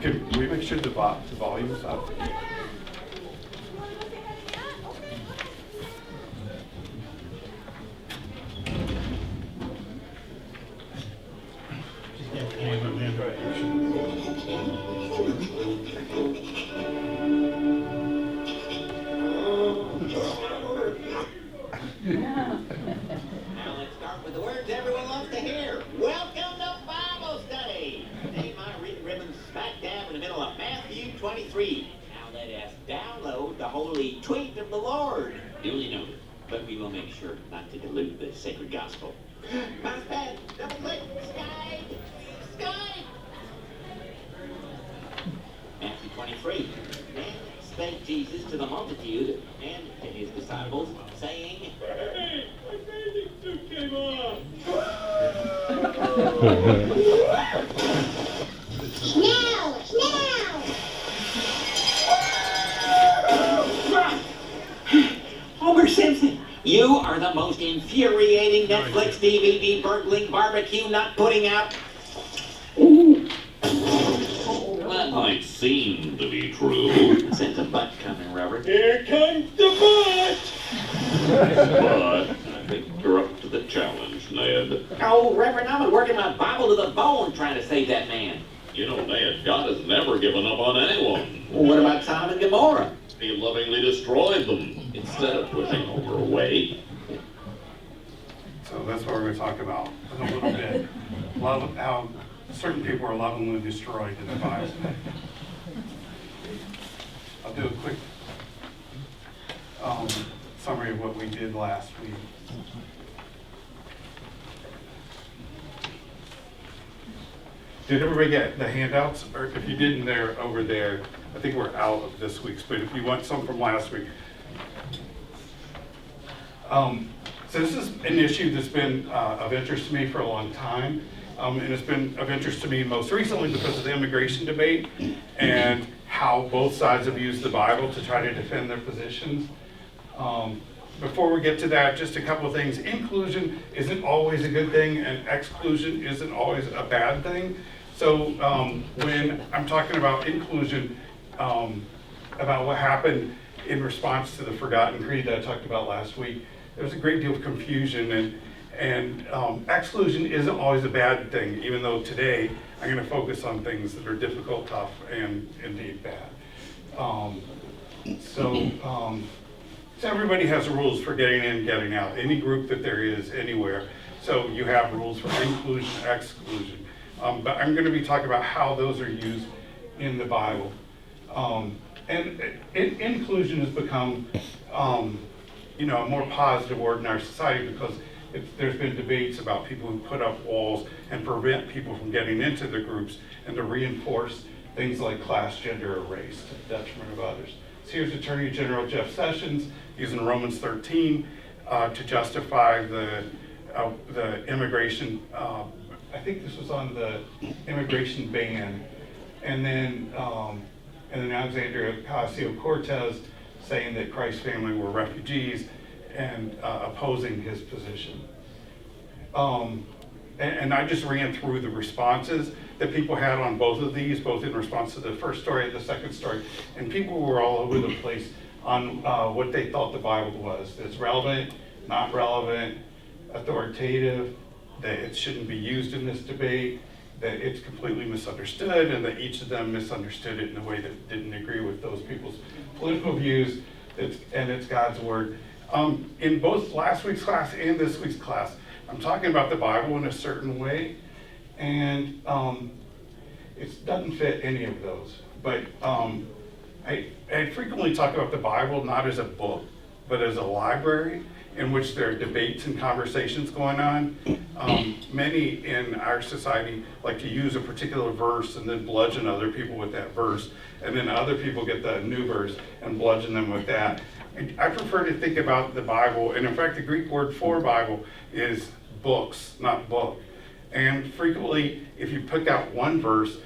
Can we make sure the volume's up? Now let's start with the words everyone loves to hear. Welcome to Bible study. Today my ribbon's smack dab in the middle of Matthew 23. Now let us download the holy tweet of the Lord. Duly noted, but we will make sure not to dilute the sacred gospel. Mouse pad, double click, Skype. Matthew 23. Then spake Jesus to the multitude and to his disciples, saying, "Hey, my bathing suit came off." Homer Simpson, you are the most infuriating Netflix DVD burgling barbecue nut putting out. That might seem to be true. Sense a butt coming, Robert. Here comes the butt! But I think you're up to the challenge, Ned. Oh, Reverend, I've been working my Bible to the bone trying to save that man. You know, Ned, God has never given up on anyone. Well, what about Sodom and Gomorrah? He lovingly destroyed them instead of pushing over away. So that's what we're going to talk about in a little bit. How certain people are lovingly destroyed in the Bible. I'll do a quick summary of what we did last week. Did everybody get the handouts? Or if you didn't, they're over there. I think we're out of this week's, but if you want some from last week. So this is an issue that's been of interest to me for a long time. And it's been of interest to me most recently because of the immigration debate and how both sides have used the Bible to try to defend their positions. Before we get to that, just a couple of things. Inclusion isn't always a good thing, and exclusion isn't always a bad thing. So when I'm talking about inclusion, about what happened in response to the Forgotten Creed that I talked about last week, there was a great deal of confusion, and exclusion isn't always a bad thing, even though today I'm going to focus on things that are difficult, tough, and indeed bad. So everybody has rules for getting in, getting out, any group that there is anywhere. So you have rules for inclusion, exclusion. But I'm going to be talking about how those are used in the Bible. And inclusion has become a more positive word in our society because there's been debates about people who put up walls and prevent people from getting into the groups and to reinforce things like class, gender, or race to the detriment of others. So here's Attorney General Jeff Sessions using Romans 13 to justify the immigration. I think this was on the immigration ban, and then Alexandria Ocasio-Cortez saying that Christ's family were refugees and opposing his position. And I just ran through the responses that people had on both of these, both in response to the first story and the second story. And people were all over the place on what they thought the Bible was. It's relevant, not relevant, authoritative, that it shouldn't be used in this debate, that it's completely misunderstood, and that each of them misunderstood it in a way that didn't agree with those people's political views, and it's God's word. In both last week's class and this week's class, I'm talking about the Bible in a certain way, and it doesn't fit any of those. But I frequently talk about the Bible not as a book, but as a library in which there are debates and conversations going on. Many in our society like to use a particular verse and then bludgeon other people with that verse, and then other people get the new verse and bludgeon them with that. I prefer to think about the Bible, and in fact the Greek word for Bible is books, not book. And frequently, if you pick out one verse,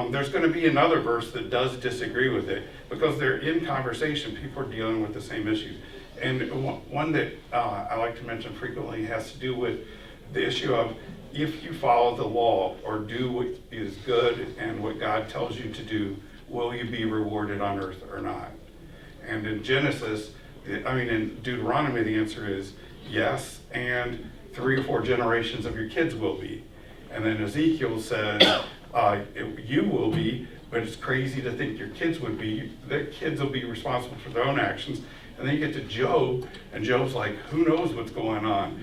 there's going to be another verse that does disagree with it, because they're in conversation, people are dealing with the same issues. And one that I like to mention frequently has to do with the issue of if you follow the law or do what is good and what God tells you to do, will you be rewarded on earth or not? And in in Deuteronomy, the answer is yes, and 3 or 4 generations of your kids will be. And then Ezekiel says, you will be, but it's crazy to think your kids would be. Their kids will be responsible for their own actions. And then you get to Job, and Job's like, who knows what's going on?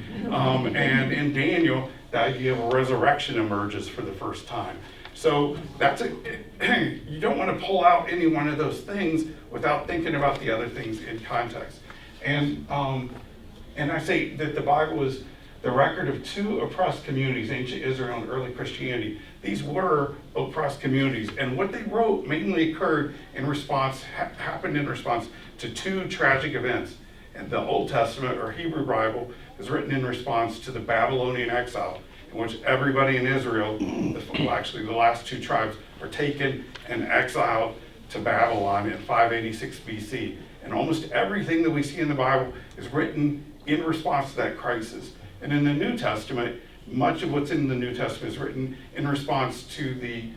And in Daniel, the idea of a resurrection emerges for the first time. So you don't want to pull out any one of those things without thinking about the other things in context. And I say that the Bible is the record of 2 oppressed communities, ancient Israel and early Christianity. These were oppressed communities, and what they wrote mainly happened in response to 2 tragic events. And the Old Testament, or Hebrew Bible, is written in response to the Babylonian exile, in which everybody in Israel, actually the last 2 tribes, were taken and exiled to Babylon in 586 BC. And almost everything that we see in the Bible is written in response to that crisis. And in the New Testament, much of what's in the New Testament is written in response to the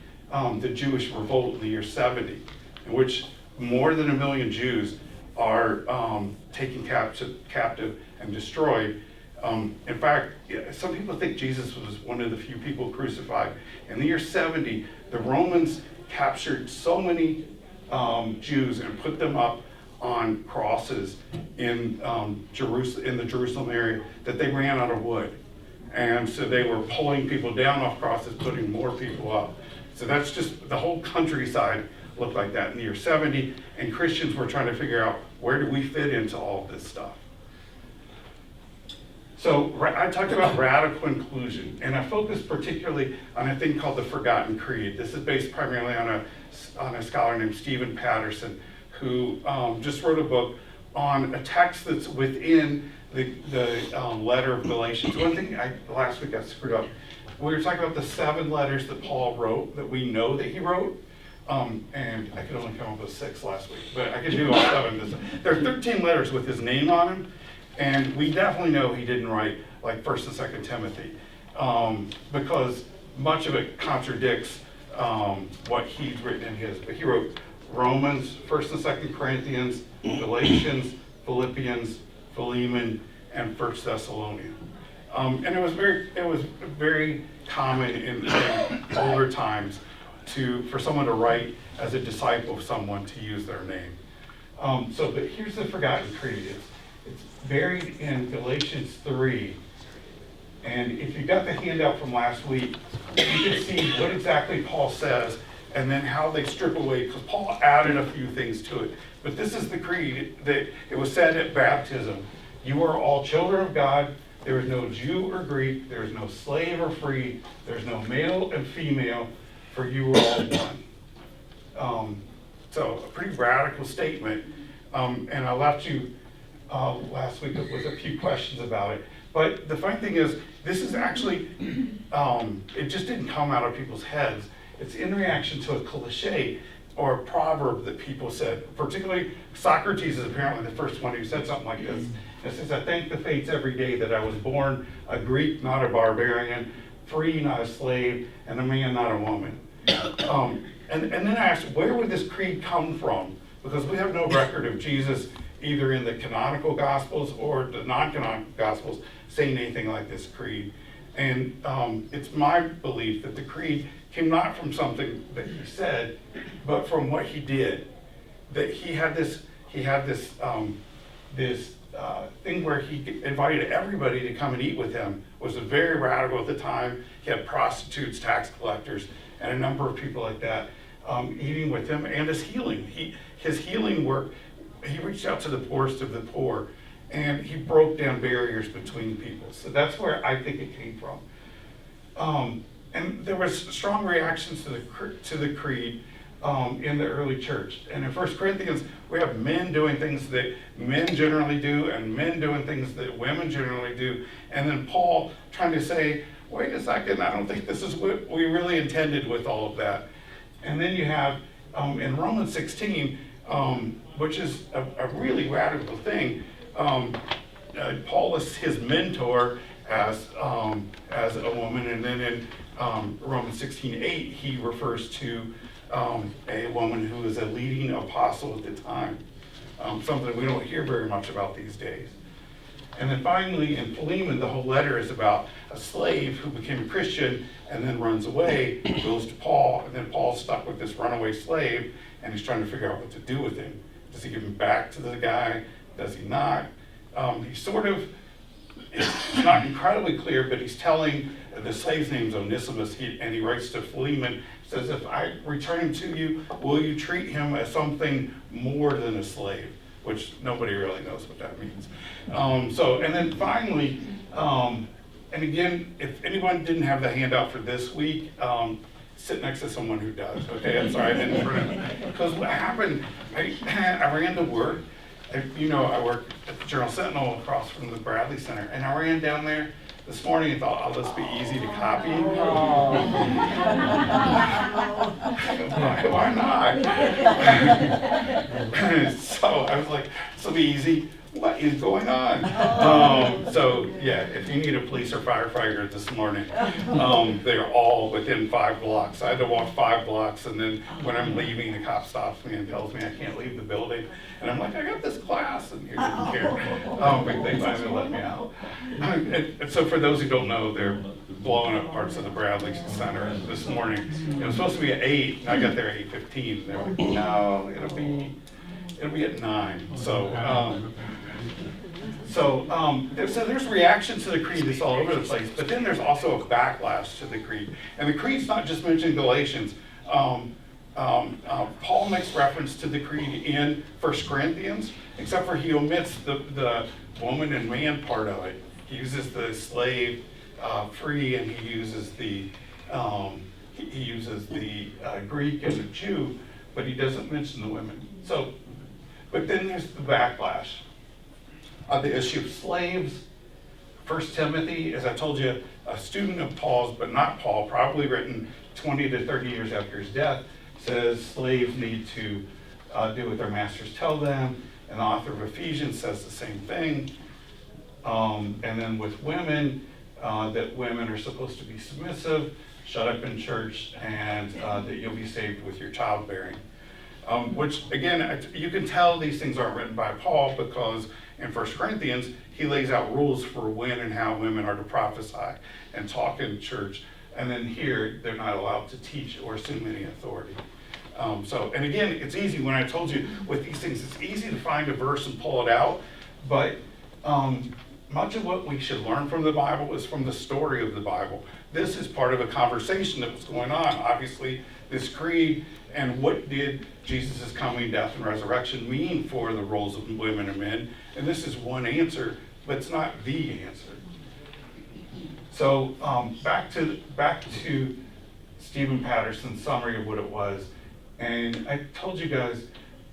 Jewish revolt in the year 70, in which more than 1 million Jews are taken captive and destroyed. In fact, some people think Jesus was one of the few people crucified. In the year 70, the Romans captured so many Jews and put them up on crosses in the Jerusalem area that they ran out of wood. And so they were pulling people down off crosses, putting more people up. So that's just, the whole countryside looked like that in the year 70, and Christians were trying to figure out, where do we fit into all of this stuff? So I talked about radical inclusion, and I focused particularly on a thing called the Forgotten Creed. This is based primarily on a scholar named Stephen Patterson, who just wrote a book on a text that's within the letter of Galatians. One thing last week I screwed up. We were talking about the 7 letters that Paul wrote, that we know that he wrote. And I could only come up with 6 last week, but I could do all 7. There are 13 letters with his name on them, and we definitely know he didn't write like 1st and 2nd Timothy, because much of it contradicts what he's written in his. But he wrote Romans, 1st and 2nd Corinthians, Galatians, Philippians, Philemon, and 1st Thessalonians. And it was very common in older times for someone to write as a disciple of someone to use their name. But here's the Forgotten Creed. It's buried in Galatians 3. And if you got the handout from last week, you can see what exactly Paul says and then how they strip away, because Paul added a few things to it. But this is the creed that it was said at baptism. You are all children of God. There is no Jew or Greek. There is no slave or free. There is no male and female, for you are all one. So a pretty radical statement. And I left you last week with a few questions about it. But the funny thing is, this is actually, it just didn't come out of people's heads. It's in reaction to a cliche or a proverb that people said. Particularly, Socrates is apparently the first one who said something like this. It says, I thank the fates every day that I was born a Greek, not a barbarian, free, not a slave, and a man, not a woman. And then I asked, where would this creed come from? Because we have no record of Jesus either in the canonical Gospels or the non-canonical Gospels saying anything like this creed. And it's my belief that the creed came not from something that he said, but from what he did. That he had this thing where he invited everybody to come and eat with him. It was very radical at the time. He had prostitutes, tax collectors, and a number of people like that eating with him, and his healing. His healing work, he reached out to the poorest of the poor, and he broke down barriers between people. So that's where I think it came from. And there was strong reactions to the creed in the early church. And in 1 Corinthians, we have men doing things that men generally do, and men doing things that women generally do. And then Paul trying to say, wait a second, I don't think this is what we really intended with all of that. And then you have in Romans 16, which is a really radical thing, Paul is his mentor, as a woman. And then in Romans 16:8, he refers to a woman who is a leading apostle at the time, something we don't hear very much about these days. And then finally, in Philemon, the whole letter is about a slave who became a Christian and then runs away, goes to Paul, and then Paul's stuck with this runaway slave, and he's trying to figure out what to do with him. Does he give him back to the guy? Does he not? He sort of, it's not incredibly clear, but he's telling, the slave's name's Onesimus, and he writes to Philemon, says, if I return him to you, will you treat him as something more than a slave? Which nobody really knows what that means. And then finally, and again, if anyone didn't have the handout for this week, sit next to someone who does, okay? I'm sorry I didn't print it. Because what happened, I ran to work. I work at the Journal Sentinel across from the Bradley Center, and I ran down there this morning and thought, oh, this will be easy to copy. Why not? So I was like, this will be easy. What is going on? If you need a police or firefighter this morning, they're all within 5 blocks. I had to walk 5 blocks, and then when I'm leaving, the cop stops me and tells me I can't leave the building. And I'm like, I got this class, and he didn't care. But they finally let me out. And so for those who don't know, they're blowing up parts of the Bradley Center this morning. It was supposed to be at 8, and I got there at 8:15. They're like, no, it'll be at 9. So there's reactions to the creed that's all over the place, but then there's also a backlash to the creed. And the creed's not just mentioned in Galatians. Paul makes reference to the creed in 1 Corinthians, except for he omits the woman and man part of it. He uses the slave free, and he uses the Greek and the Jew, but he doesn't mention the women. But then there's the backlash. The issue of slaves. 1 Timothy, as I told you, a student of Paul's, but not Paul, probably written 20 to 30 years after his death, says slaves need to do what their masters tell them. And the author of Ephesians says the same thing. And then with women, that women are supposed to be submissive, shut up in church, and that you'll be saved with your childbearing. Which, again, you can tell these things aren't written by Paul, because in 1 Corinthians, he lays out rules for when and how women are to prophesy and talk in church. And then here, they're not allowed to teach or assume any authority. And again, it's easy. When I told you with these things, it's easy to find a verse and pull it out. But much of what we should learn from the Bible is from the story of the Bible. This is part of a conversation that was going on. Obviously, this creed and what did Jesus' coming, death, and resurrection mean for the roles of women and men. And this is one answer, but it's not the answer. So back to Stephen Patterson's summary of what it was. And I told you guys,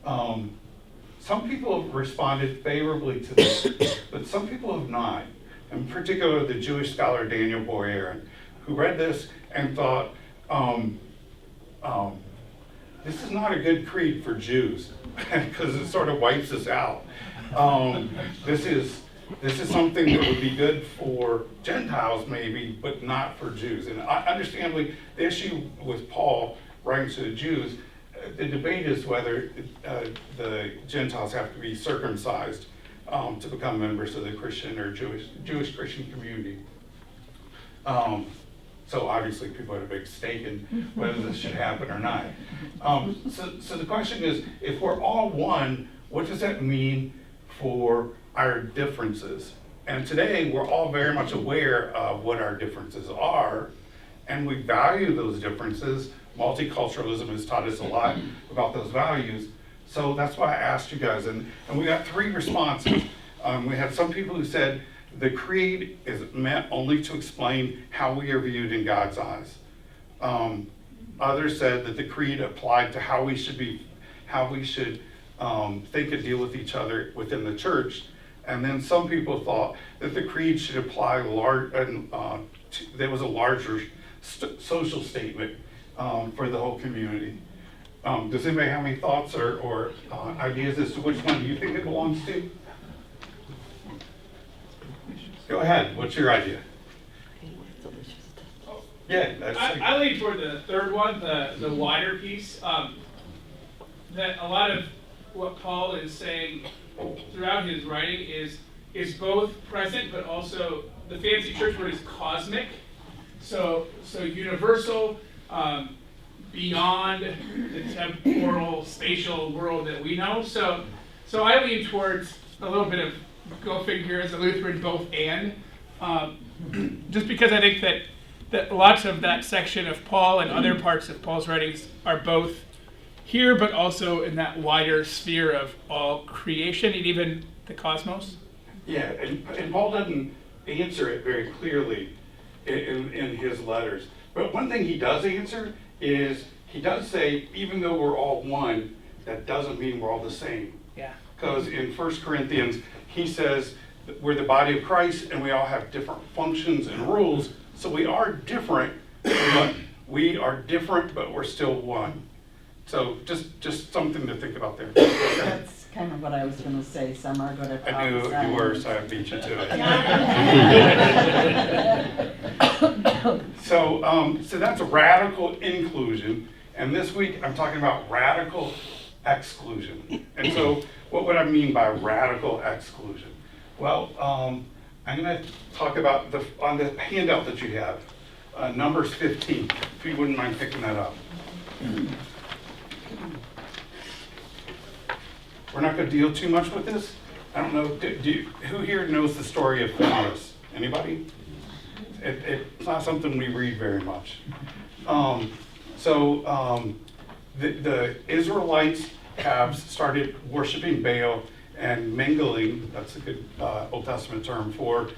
some people have responded favorably to this, but some people have not. In particular, the Jewish scholar Daniel Boyarin, who read this and thought, this is not a good creed for Jews, because it sort of wipes us out. This is something that would be good for Gentiles maybe, but not for Jews. And understandably, the issue with Paul writing to the Jews, the debate is whether the Gentiles have to be circumcised to become members of the Christian or Jewish Christian community. So obviously people had a big stake in whether this should happen or not. So the question is, if we're all one, what does that mean for our differences? And today we're all very much aware of what our differences are, and we value those differences. Multiculturalism has taught us a lot about those values. So that's why I asked you guys, and we got 3 responses. We had some people who said, the creed is meant only to explain how we are viewed in God's eyes. Others said that the creed applied to how we should think and deal with each other within the church. And then some people thought that the creed should apply there was a larger social statement for the whole community. Does anybody have any thoughts or ideas as to which one do you think it belongs to? Go ahead, what's your idea? Yeah, I lean toward the third one, the wider piece. That a lot of what Paul is saying throughout his writing is both present, but also the fancy church word is cosmic. So universal, beyond the temporal, spatial world that we know. So I lean towards a little bit of go figure as a Lutheran, both and, just because I think that lots of that section of Paul and other parts of Paul's writings are both here, but also in that wider sphere of all creation and even the cosmos. Yeah, and Paul doesn't answer it very clearly in his letters. But one thing he does answer is he does say, even though we're all one, that doesn't mean we're all the same. Yeah. Because in 1 Corinthians, he says that we're the body of Christ and we all have different functions and rules. So we are different, but we're still one. So just something to think about there. That's kind of what I was going to say. Some are good at I knew outside. you were, so I beat you to it. So that's radical inclusion, and this week I'm talking about radical exclusion. And so what would I mean by radical exclusion? Well, I'm going to talk about on the handout that you have, Numbers 15, if you wouldn't mind picking that up. We're not going to deal too much with this. I don't know, who here knows the story of Phineas? Anybody? It's not something we read very much. The Israelites have started worshiping Baal and mingling, that's a good Old Testament term, for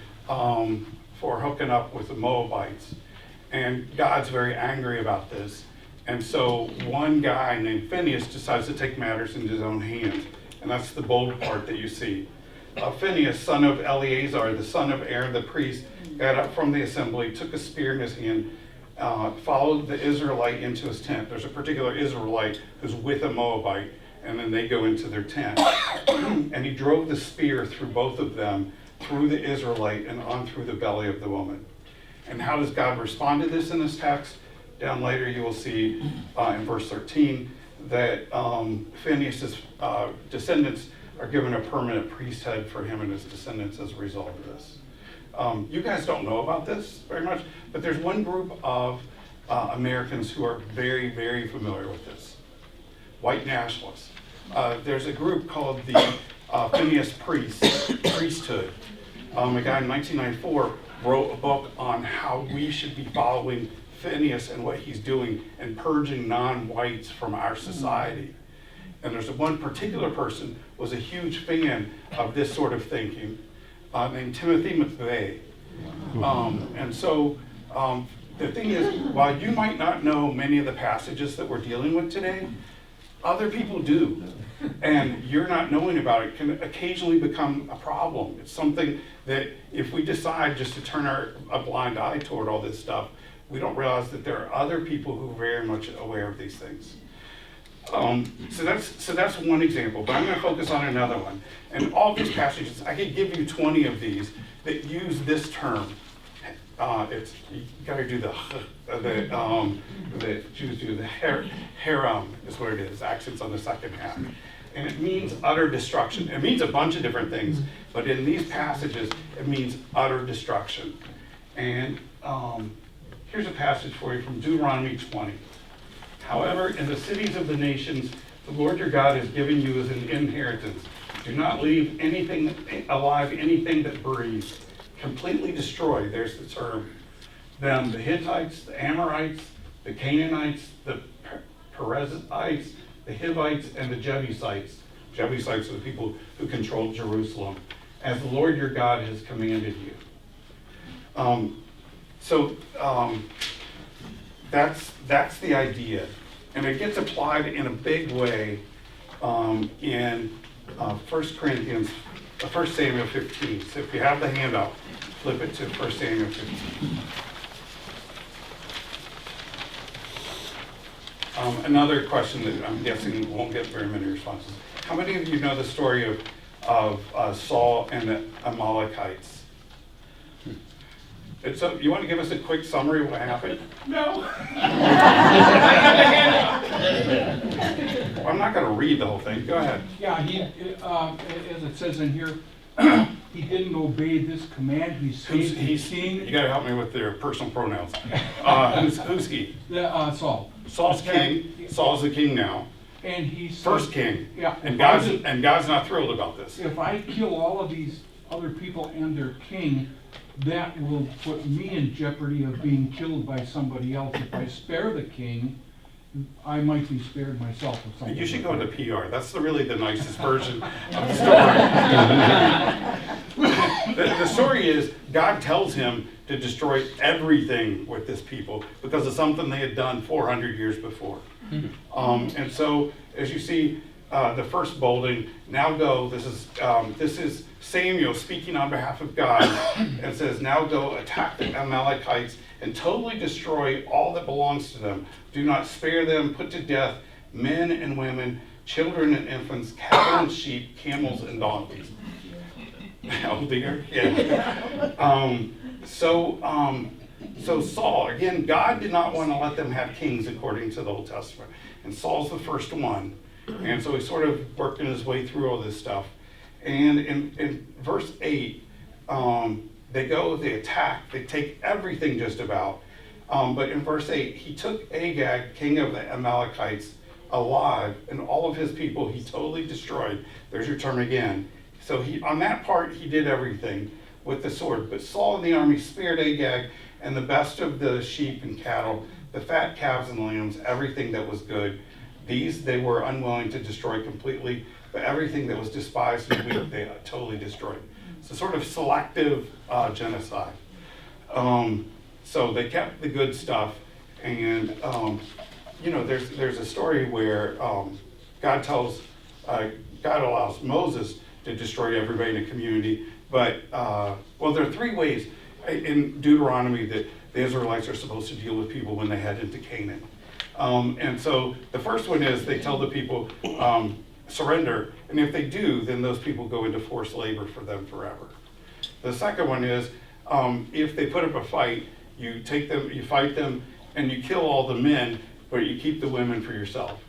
hooking up with the Moabites. And God's very angry about this. And so one guy named Phineas decides to take matters into his own hands. And that's the bold part that you see. Phineas, son of Eleazar, the son of Aaron the priest, got up from the assembly, took a spear in his hand, followed the Israelite into his tent. There's a particular Israelite who's with a Moabite, and then they go into their tent. And he drove the spear through both of them, through the Israelite and on through the belly of the woman. And how does God respond to this in this text? Down later you will see in verse 13 that Phineas' descendants are given a permanent priesthood for him and his descendants as a result of this. You guys don't know about this very much, but there's one group of Americans who are very, very familiar with this. White nationalists. There's a group called the Phineas Priesthood. A guy in 1994 wrote a book on how we should be following Phineas and what he's doing and purging non-whites from our society. And there's one particular person was a huge fan of this sort of thinking, named Timothy McVeigh. The thing is, while you might not know many of the passages that we're dealing with today, other people do. And you're not knowing about it can occasionally become a problem. It's something that if we decide just to turn a blind eye toward all this stuff, we don't realize that there are other people who are very much aware of these things. So that's one example, but I'm going to focus on another one. And all these passages, I could give you 20 of these that use this term. You got to do the Jews do the herem is what it is. Accents on the second half, and it means utter destruction. It means a bunch of different things, but in these passages, it means utter destruction. And here's a passage for you from Deuteronomy 20. However, in the cities of the nations, the Lord your God has given you as an inheritance. Do not leave anything alive, anything that breathes. Completely destroy, there's the term, them, the Hittites, the Amorites, the Canaanites, the Perizzites, the Hivites, and the Jebusites. Jebusites are the people who controlled Jerusalem, as the Lord your God has commanded you. That's the idea. And it gets applied in a big way in 1 Samuel 15. So if you have the handout, flip it to 1 Samuel 15. Another question that I'm guessing won't get very many responses. How many of you know the story of Saul and the Amalekites? And so, you want to give us a quick summary of what happened? No. Well, I'm not going to read the whole thing. Go ahead. Yeah, as it says in here, he didn't obey this command. He saved the You king. got to help me with their personal pronouns. Who's he? Saul. Saul's king. Saul's the king now. And he said, First king. Yeah. And God's not thrilled about this. If I kill all of these other people and their king, that will put me in jeopardy of being killed by somebody else. If I spare the king, I might be spared myself or something. You should go like into PR. That's the nicest version of the story. The story is God tells him to destroy everything with this people because of something they had done 400 years before. And so, as you see, the first bolding, now go. This is Samuel speaking on behalf of God, and says, "Now go attack the Amalekites and totally destroy all that belongs to them. Do not spare them. Put to death men and women, children and infants, cattle and sheep, camels and donkeys." Oh dear, yeah. So Saul, again, God did not want to let them have kings according to the Old Testament, and Saul's the first one. And so he's sort of working his way through all this stuff. And in verse 8, they attack, they take everything just about. But in verse 8, he took Agag, king of the Amalekites, alive, and all of his people he totally destroyed. There's your term again. So on that part, he did everything with the sword. But Saul and the army spared Agag and the best of the sheep and cattle, the fat calves and lambs, everything that was good. These they were unwilling to destroy completely, but everything that was despised and weak they totally destroyed. So sort of selective genocide. So they kept the good stuff, and there's a story where God allows Moses to destroy everybody in a community, but there are three ways in Deuteronomy that the Israelites are supposed to deal with people when they head into Canaan. And so the first one is they tell the people, surrender, and if they do, then those people go into forced labor for them forever. The second one is, if they put up a fight, you fight them, and you kill all the men, but you keep the women for yourself.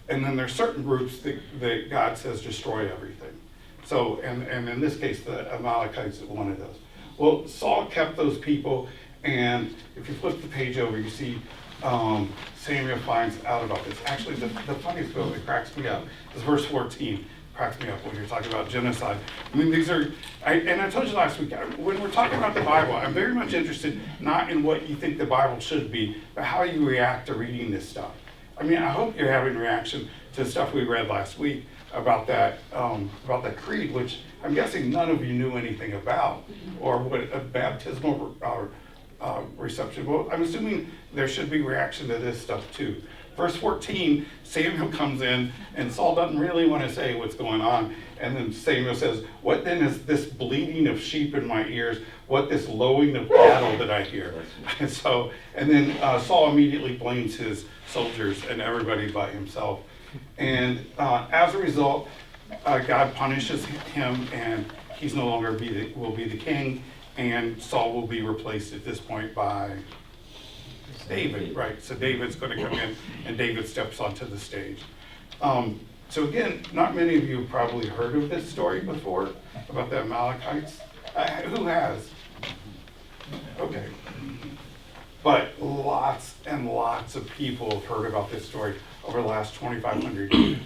And then there's certain groups that God says destroy everything. So, and in this case, the Amalekites is one of those. Well, Saul kept those people, and if you flip the page over, you see Samuel finds out about this. Actually, the funniest bit that cracks me up is verse 14. Cracks me up when you're talking about genocide. I mean, I told you last week, when we're talking about the Bible, I'm very much interested not in what you think the Bible should be, but how you react to reading this stuff. I mean, I hope you're having a reaction to the stuff we read last week about that creed, which I'm guessing none of you knew anything about, or what a baptismal reception. Well, I'm assuming there should be reaction to this stuff too. Verse 14, Samuel comes in, and Saul doesn't really want to say what's going on. And then Samuel says, "What then is this bleating of sheep in my ears? What this lowing of cattle that I hear?" And then Saul immediately blames his soldiers and everybody by himself. And as a result, God punishes him, and he's no longer will be the king, and Saul will be replaced at this point by David, right? So David's going to come in, and David steps onto the stage. So again, not many of you have probably heard of this story before about the Amalekites. Who has? Okay. But lots and lots of people have heard about this story over the last 2,500 years.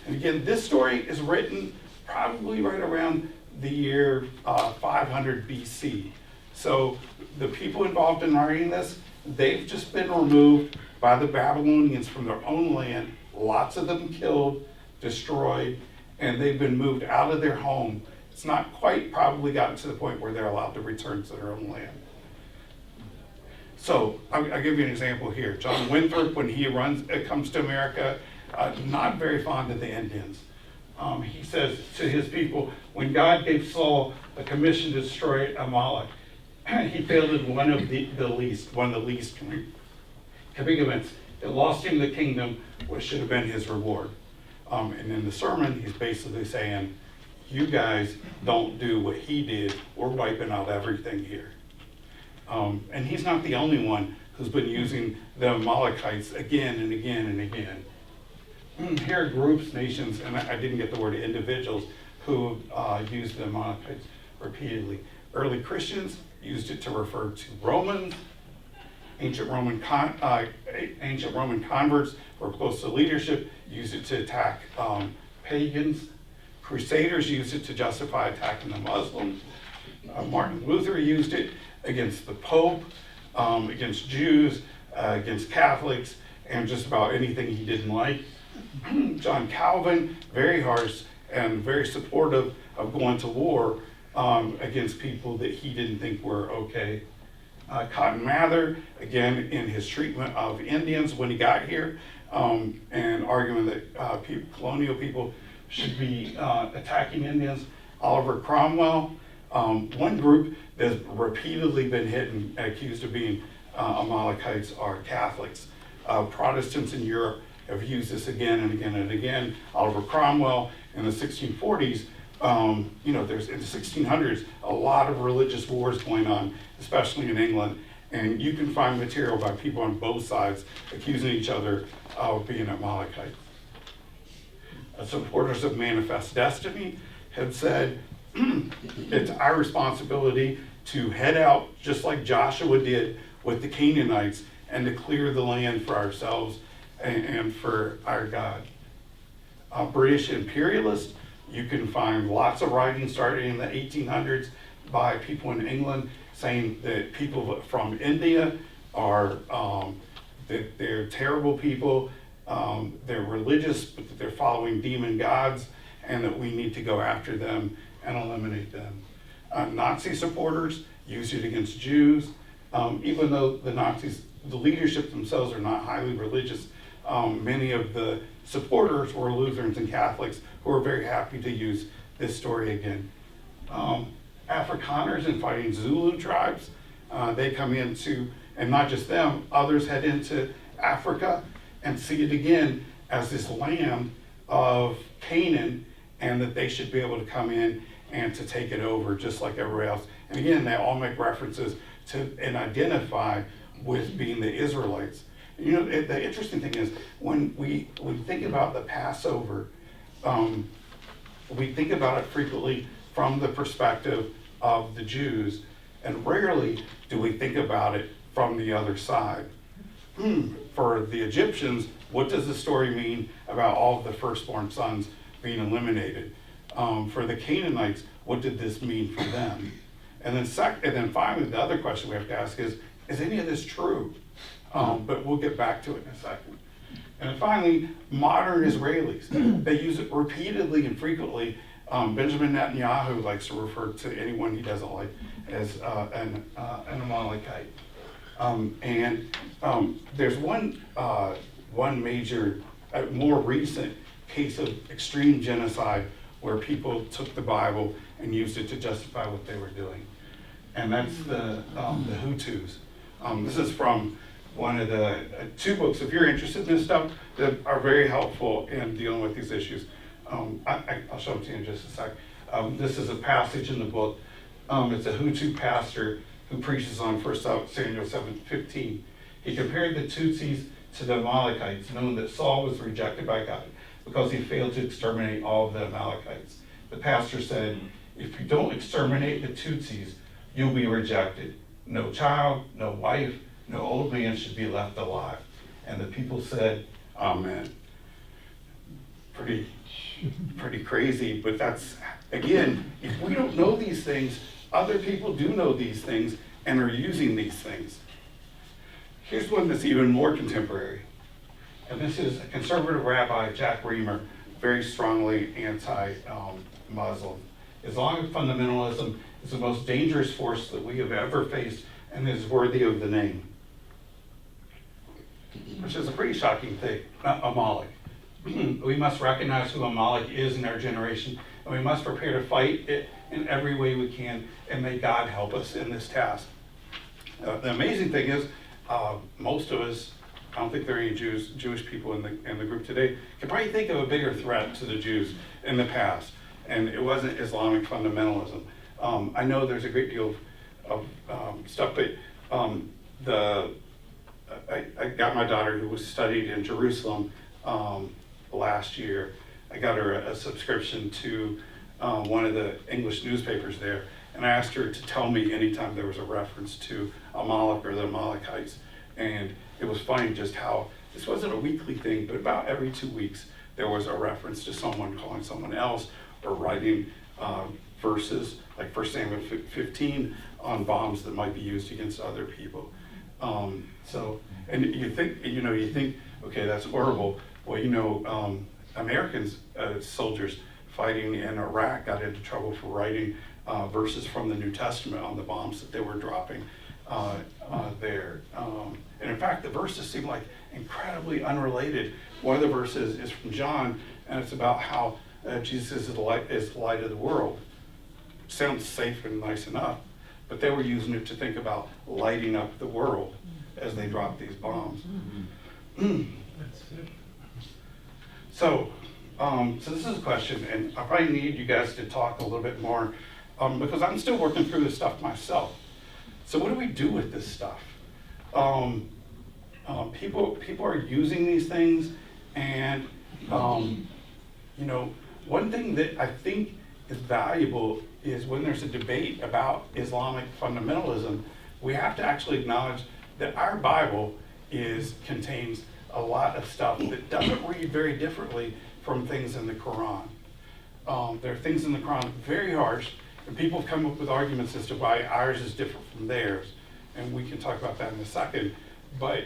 And again, this story is written probably right around the year 500 BC. So the people involved in writing this, they've just been removed by the Babylonians from their own land, lots of them killed, destroyed, and they've been moved out of their home. It's not quite probably gotten to the point where they're allowed to return to their own land. So I'll give you an example here. John Winthrop, when he comes to America, not very fond of the Indians. He says to his people, when God gave Saul a commission to destroy Amalek, he failed in one of the least commandments. It lost him the kingdom, which should have been his reward. And in the sermon, he's basically saying, you guys don't do what he did. We're wiping out everything here. And he's not the only one who's been using the Amalekites again and again and again. Here are groups, nations, and I didn't get the word individuals, who used the Amalekites repeatedly. Early Christians used it to refer to Romans. Ancient Roman converts who were close to leadership used it to attack pagans. Crusaders used it to justify attacking the Muslims. Martin Luther used it against the Pope, against Jews, against Catholics, and just about anything he didn't like. John Calvin, very harsh and very supportive of going to war against people that he didn't think were okay. Cotton Mather, again, in his treatment of Indians when he got here, and arguing that colonial people should be attacking Indians. Oliver Cromwell, one group that's repeatedly been hit and accused of being Amalekites are Catholics. Protestants in Europe have used this again and again and again. Oliver Cromwell in the 1640s, there's in the 1600s, a lot of religious wars going on, especially in England, and you can find material by people on both sides accusing each other of being Amalekites. Supporters of Manifest Destiny have said it's our responsibility to head out, just like Joshua did with the Canaanites, and to clear the land for ourselves and for our God. British imperialists, you can find lots of writing starting in the 1800s by people in England saying that people from India are, that they're terrible people, they're religious, but that they're following demon gods, and that we need to go after them and eliminate them. Nazi supporters use it against Jews, even though the Nazis, the leadership themselves are not highly religious. Many of the supporters were Lutherans and Catholics who are very happy to use this story again. Afrikaners in fighting Zulu tribes, they come into, and not just them, others head into Africa and see it again as this land of Canaan, and that they should be able to come in and to take it over just like everywhere else. And again, they all make references to and identify with being the Israelites. The interesting thing is when we think about the Passover, we think about it frequently from the perspective of the Jews, and rarely do we think about it from the other side. For the Egyptians, what does the story mean about all of the firstborn sons being eliminated? For the Canaanites, what did this mean for them? And then finally, the other question we have to ask is any of this true? But we'll get back to it in a second. And then finally, modern Israelis. They use it repeatedly and frequently. Benjamin Netanyahu likes to refer to anyone he doesn't like as an Amalekite. There's one major, more recent case of extreme genocide where people took the Bible and used it to justify what they were doing. And that's the Hutus. This is from one of the two books, if you're interested in this stuff, that are very helpful in dealing with these issues. I'll show it to you in just a sec. This is a passage in the book. It's a Hutu pastor who preaches on 1 Samuel 7:15. He compared the Tutsis to the Amalekites, knowing that Saul was rejected by God because he failed to exterminate all of the Amalekites. The pastor said, if you don't exterminate the Tutsis, you'll be rejected. No child, no wife, no old man should be left alive. And the people said, Amen. Pretty crazy, but that's, again, if we don't know these things, other people do know these things and are using these things. Here's one that's even more contemporary. And this is a conservative rabbi, Jack Reamer, very strongly anti-Muslim. Islamic fundamentalism is the most dangerous force that we have ever faced and is worthy of the name. Which is a pretty shocking thing, Amalek. We must recognize who Amalek is in our generation, and we must prepare to fight it in every way we can, and may God help us in this task. The amazing thing is, most of us, I don't think there are any Jewish people in the group today, can probably think of a bigger threat to the Jews in the past, and it wasn't Islamic fundamentalism. I know there's a great deal of stuff, but I got my daughter, who was studied in Jerusalem last year. I got her a subscription to one of the English newspapers there, and I asked her to tell me anytime there was a reference to Amalek or the Amalekites. And it was funny just how this wasn't a weekly thing, but about every 2 weeks there was a reference to someone calling someone else or writing verses like 1 Samuel 15 on bombs that might be used against other people. And you think, okay, that's horrible. Well, Americans, soldiers fighting in Iraq got into trouble for writing verses from the New Testament on the bombs that they were dropping there. And in fact, the verses seem like incredibly unrelated. One of the verses is from John, and it's about how Jesus is the light of the world. Sounds safe and nice enough, but they were using it to think about lighting up the world as they dropped these bombs. So this is a question, and I probably need you guys to talk a little bit more because I'm still working through this stuff myself. So what do we do with this stuff? People are using these things, and one thing that I think is valuable is when there's a debate about Islamic fundamentalism, we have to actually acknowledge that our Bible contains a lot of stuff that doesn't read very differently from things in the Quran. There are things in the Quran very harsh, and people have come up with arguments as to why ours is different from theirs, and we can talk about that in a second. But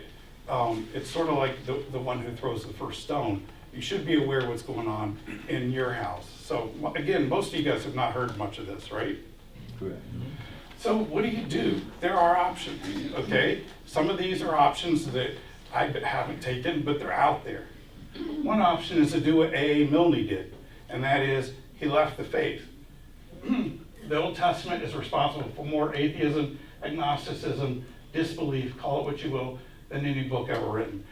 it's sort of like the one who throws the first stone. You should be aware of what's going on in your house. So again, most of you guys have not heard much of this, right? Correct. So what do? There are options, okay? Some of these are options that I haven't taken, but they're out there. One option is to do what A.A. Milne did, and that is he left the faith. The Old Testament is responsible for more atheism, agnosticism, disbelief, call it what you will, than any book ever written.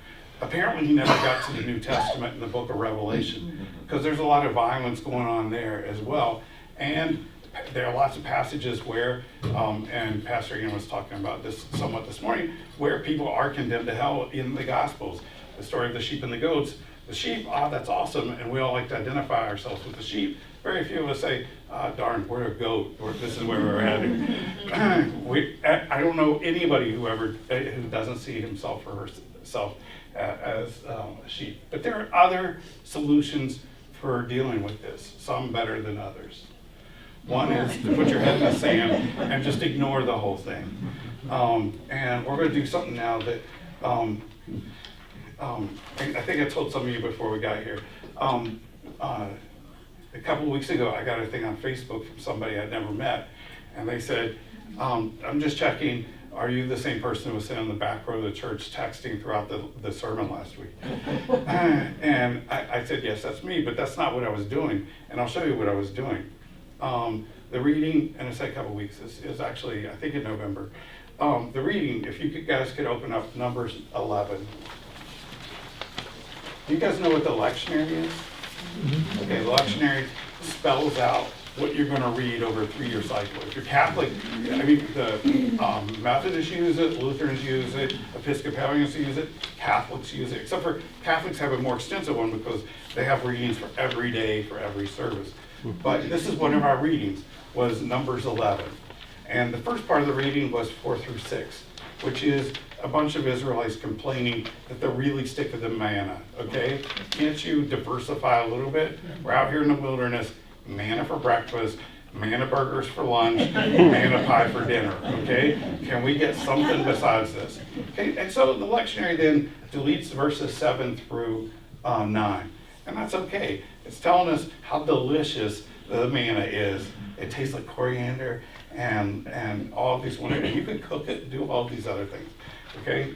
Apparently he never got to the New Testament and the book of Revelation, because there's a lot of violence going on there as well. And there are lots of passages where, and Pastor Ian was talking about this somewhat this morning, where people are condemned to hell in the Gospels. The story of the sheep and the goats. The sheep, that's awesome, and we all like to identify ourselves with the sheep. Very few of us say, darn, we're a goat, or this is where we're heading. I don't know anybody who doesn't see himself or herself as a sheep. But there are other solutions for dealing with this, some better than others. One is to put your head in the sand and just ignore the whole thing. And we're going to do something now that I think I told some of you before we got here. A couple of weeks ago, I got a thing on Facebook from somebody I'd never met, and they said, I'm just checking, are you the same person who was sitting in the back row of the church texting throughout the sermon last week? And I said, yes, that's me, but that's not what I was doing, and I'll show you what I was doing. The reading, and I said a couple of weeks, is actually, I think in November. The reading, if you guys could open up Numbers 11. Do you guys know what the lectionary is? Okay, the lectionary spells out what you're going to read over a 3-year cycle. If you're Catholic, the Methodists use it, Lutherans use it, Episcopalians use it, Catholics use it, except for Catholics have a more extensive one because they have readings for every day, for every service. But this is one of our readings, was Numbers 11. And the first part of the reading was 4 through 6, which is a bunch of Israelites complaining that they're really sick of the manna, okay? Can't you diversify a little bit? We're out here in the wilderness, manna for breakfast, manna burgers for lunch, manna pie for dinner, okay? Can we get something besides this? Okay, and so the lectionary then deletes verses 7 through 9, and that's okay. It's telling us how delicious the manna is. It tastes like coriander and all these wonderful, you can cook it, do all these other things. Okay,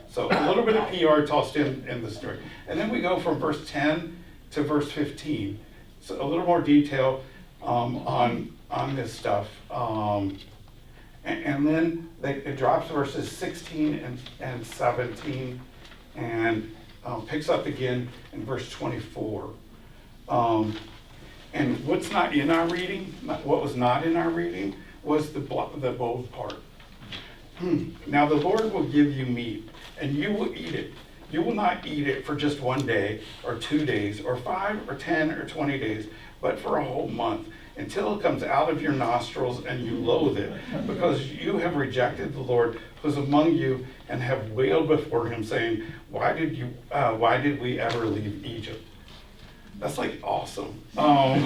so a little bit of PR tossed in the story. And then we go from verse 10 to verse 15. So a little more detail on this stuff. And then it drops verses 16 and 17 and picks up again in verse 24. And what's not in our reading, what was not in our reading, was the bold part. Now the Lord will give you meat, and you will eat it. You will not eat it for just 1 day, or 2 days, or 5, or 10, or 20 days, but for a whole month, until it comes out of your nostrils and you loathe it, because you have rejected the Lord who is among you, and have wailed before him, saying, why did we ever leave Egypt? That's like awesome. That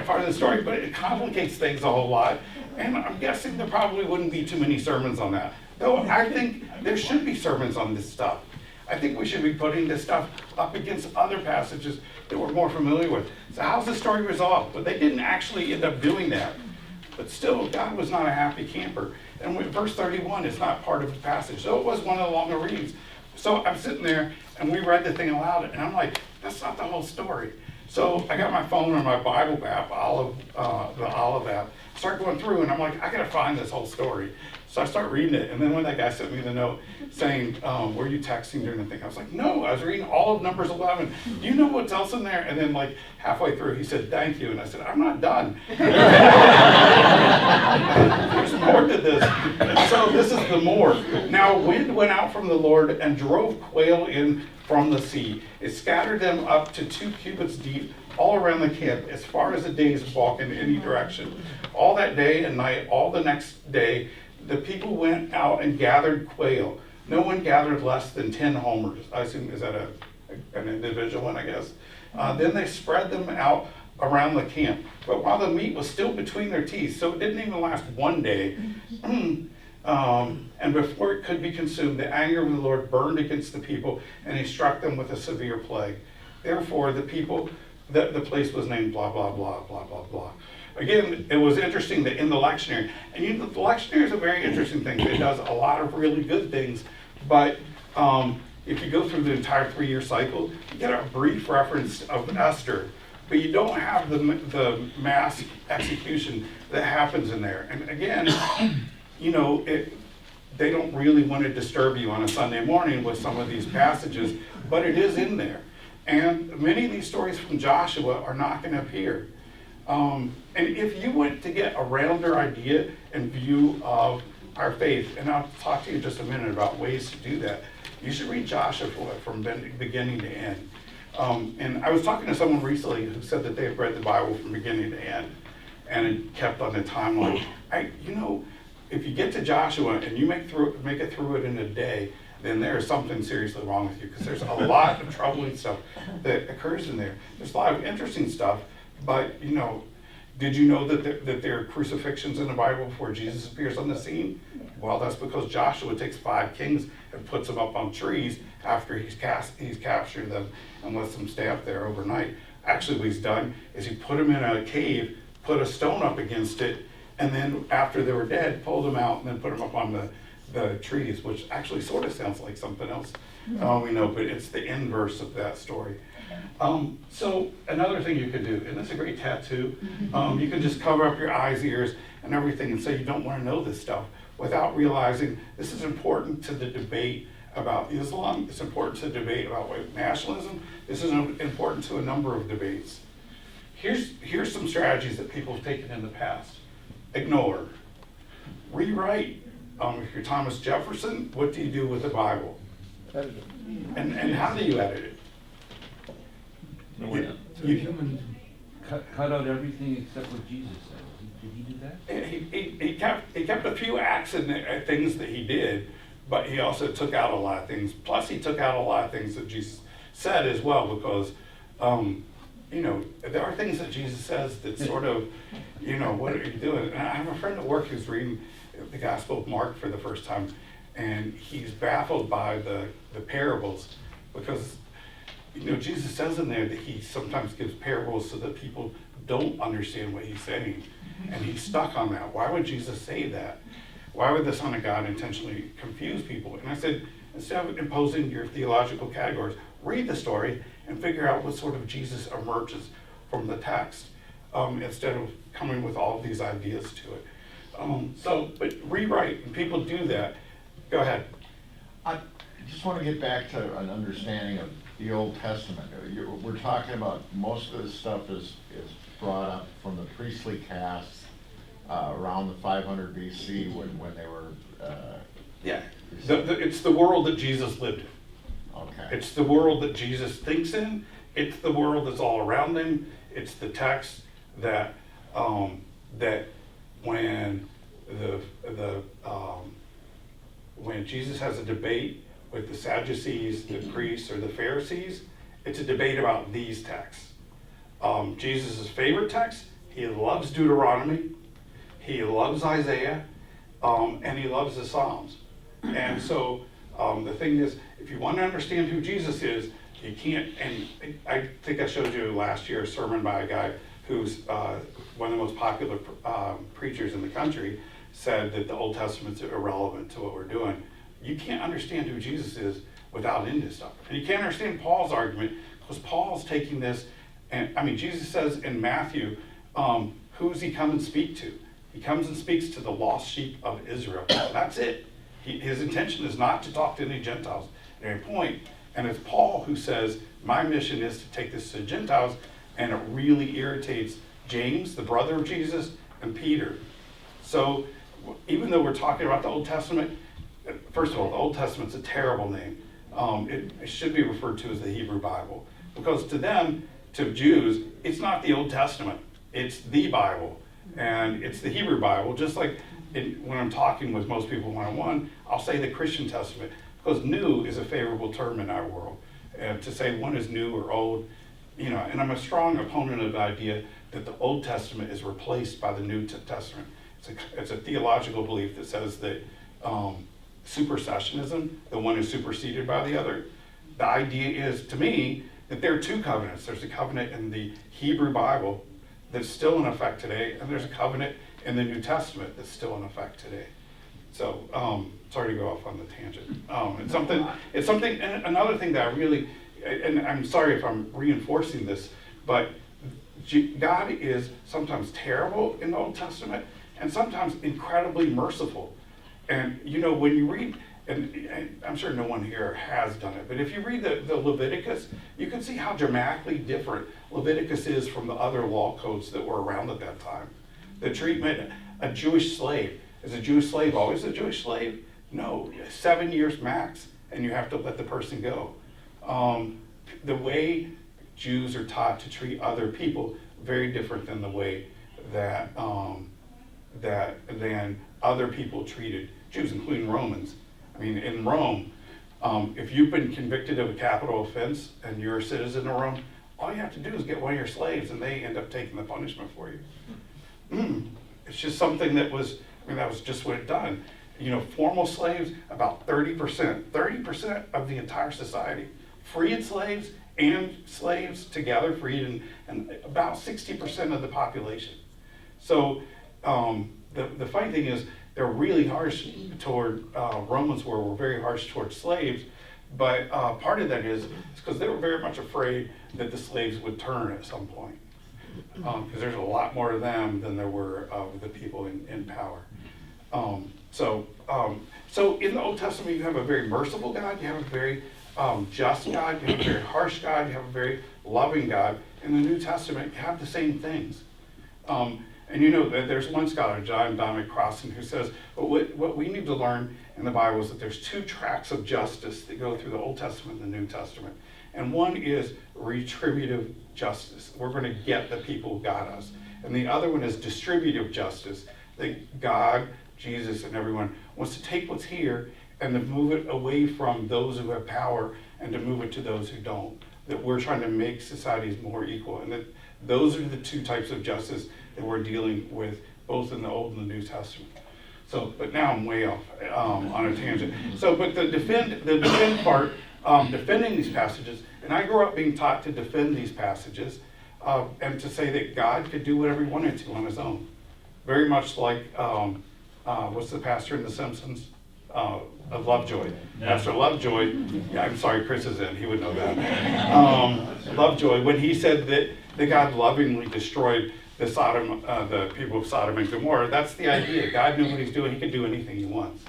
part of the story, but it complicates things a whole lot. And I'm guessing there probably wouldn't be too many sermons on that. Though I think there should be sermons on this stuff. I think we should be putting this stuff up against other passages that we're more familiar with. So how's the story resolved? But they didn't actually end up doing that. But still, God was not a happy camper. And verse 31 is not part of the passage. So it was one of the longer readings. So I'm sitting there, and we read the thing aloud, and I'm like, that's not the whole story. So I got my phone and my Bible app, the Olive app, start going through, and I'm like, I gotta find this whole story. So I start reading it, and then when that guy sent me the note saying, were you texting during the thing? I was like, no, I was reading all of Numbers 11. Do you know what's else in there? And then like halfway through, he said, thank you. And I said, I'm not done. There's more to this. So this is the more. Now wind went out from the Lord and drove quail in from the sea. It scattered them up to 2 cubits deep all around the camp, as far as a day's walk in any direction. All that day and night, all the next day, the people went out and gathered quail. No one gathered less than 10 homers. I assume, is that an individual one, I guess? Then they spread them out around the camp. But while the meat was still between their teeth, so it didn't even last 1 day, and before it could be consumed, the anger of the Lord burned against the people, and he struck them with a severe plague. Therefore, the place was named blah, blah, blah, blah, blah, blah. Again, it was interesting that in the lectionary, and the lectionary is a very interesting thing. It does a lot of really good things, but if you go through the entire 3-year cycle, you get a brief reference of Esther, but you don't have the mass execution that happens in there. And again, they don't really want to disturb you on a Sunday morning with some of these passages, but it is in there. And many of these stories from Joshua are not going to appear. And if you want to get a rounder idea and view of our faith, and I'll talk to you in just a minute about ways to do that, you should read Joshua from beginning to end. And I was talking to someone recently who said that they've read the Bible from beginning to end, and it kept on the timeline. If you get to Joshua and you make it through it in a day, then there is something seriously wrong with you, because there's a lot of troubling stuff that occurs in there. There's a lot of interesting stuff, but did you know that there are crucifixions in the Bible before Jesus appears on the scene? Well, that's because Joshua takes 5 kings and puts them up on trees after he's captured them and lets them stay up there overnight. Actually, what he's done is he put them in a cave, put a stone up against it, and then after they were dead, pulled them out and then put them up on the trees, which actually sort of sounds like something else we know, but it's the inverse of that story. So another thing you could do, and it's a great tattoo, you can just cover up your eyes, ears, and everything and say you don't want to know this stuff without realizing this is important to the debate about Islam, it's important to the debate about white nationalism, this is important to a number of debates. Here's some strategies that people have taken in the past. Ignore. Rewrite. If you're Thomas Jefferson, what do you do with the Bible? Edit it. And how do you edit it? So humans cut out everything except what Jesus said. Did he do that? He kept a few acts and things that he did, but he also took out a lot of things. Plus, he took out a lot of things that Jesus said as well, because there are things that Jesus says that sort of, what are you doing? And I have a friend at work who's reading the Gospel of Mark for the first time, and he's baffled by the parables, because Jesus says in there that he sometimes gives parables so that people don't understand what he's saying, and he's stuck on that. Why would Jesus say that? Why would the Son of God intentionally confuse people? And I said, instead of imposing your theological categories, read the story and figure out what sort of Jesus emerges from the text, instead of coming with all of these ideas to it. But rewrite, and people do that. Go ahead. I just want to get back to an understanding of the Old Testament. We're talking about most of this stuff is brought up from the priestly castes, around the 500 BC when they were, Yeah, it's the world that Jesus lived in. okay. It's the world that Jesus thinks in. It's the world that's all around him. It's the text that that when when Jesus has a debate with the Sadducees, the priests, or the Pharisees, it's a debate about these texts. Jesus' favorite text, he loves Deuteronomy, he loves Isaiah, and he loves the Psalms. And so the thing is, if you want to understand who Jesus is, you can't, and I think I showed you last year a sermon by a guy who's one of the most popular preachers in the country, said that the Old Testament's irrelevant to what we're doing. You can't understand who Jesus is without into this stuff. And you can't understand Paul's argument, because Paul's taking this, and I mean, Jesus says in Matthew, who's he come and speak to? He comes and speaks to the lost sheep of Israel. That's it. His intention is not to talk to any Gentiles at any point. And it's Paul who says, my mission is to take this to Gentiles, and it really irritates James, the brother of Jesus, and Peter. So even though we're talking about the Old Testament, first of all, the Old Testament's a terrible name. It should be referred to as the Hebrew Bible, because to them, to Jews, it's not the Old Testament, it's the Bible, and it's the Hebrew Bible. Just like when I'm talking with most people one-on-one, I'll say the Christian Testament, because new is a favorable term in our world. To say one is new or old, and I'm a strong opponent of the idea that the Old Testament is replaced by the New Testament. It's a theological belief that says that supersessionism, the one is superseded by the other. The idea is, to me, that there are two covenants. There's a covenant in the Hebrew Bible that's still in effect today, and there's a covenant in the New Testament that's still in effect today. So, sorry to go off on the tangent. It's something, and another thing that I really, and I'm sorry if I'm reinforcing this, but God is sometimes terrible in the Old Testament and sometimes incredibly merciful. And when you read, and I'm sure no one here has done it, but if you read the Leviticus, you can see how dramatically different Leviticus is from the other law codes that were around at that time. The treatment, a Jewish slave, is a Jewish slave always a Jewish slave? No, 7 years max, and you have to let the person go. The way Jews are taught to treat other people, very different than the way that than other people treated Jews, including Romans. I mean, in Rome, if you've been convicted of a capital offense and you're a citizen of Rome, all you have to do is get one of your slaves, and they end up taking the punishment for you. It's just something that was just what it done. Formal slaves, about 30% of the entire society. Freed slaves and slaves together, freed and about 60% of the population. So the funny thing is, they're really harsh toward, Romans were very harsh toward slaves, but part of that is because they were very much afraid that the slaves would turn at some point. Because there's a lot more of them than there were of the people in power. So in the Old Testament, you have a very merciful God, you have a very just God, you have a very harsh God, you have a very loving God. In the New Testament, you have the same things. And there's one scholar, John Dominic Crossan, who says, what we need to learn in the Bible is that there's two tracks of justice that go through the Old Testament and the New Testament. And one is retributive justice. We're going to get the people who got us. And the other one is distributive justice, that God, Jesus, and everyone wants to take what's here and to move it away from those who have power and to move it to those who don't. That we're trying to make societies more equal. And that those are the two types of justice that we're dealing with, both in the Old and the New Testament. So, but now I'm way off on a tangent. So, but the defend part, defending these passages, and I grew up being taught to defend these passages and to say that God could do whatever he wanted to on his own. Very much like, what's the pastor in The Simpsons? Of Lovejoy. Yeah. Pastor Lovejoy, yeah, I'm sorry, Chris is in, he would know that. Lovejoy, when he said that God lovingly destroyed the people of Sodom and Gomorrah, that's the idea. God knew what he's doing, he could do anything he wants.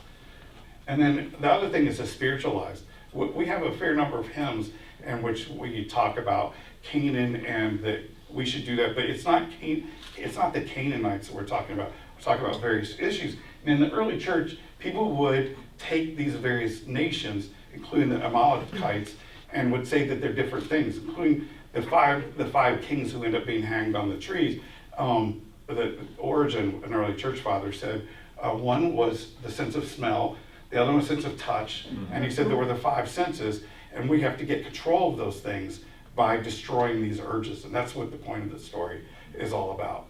And then the other thing is to spiritualize. We have a fair number of hymns in which we talk about Canaan and that we should do that. But it's not the Canaanites that we're talking about. We're talking about various issues. And in the early church, people would take these various nations, including the Amalekites, and would say that they're different things, including the five kings who end up being hanged on the trees. The Origen, an early church father, said one was the sense of smell, the other was sense of touch, and he said there were the five senses, and we have to get control of those things by destroying these urges, and that's what the point of the story is all about.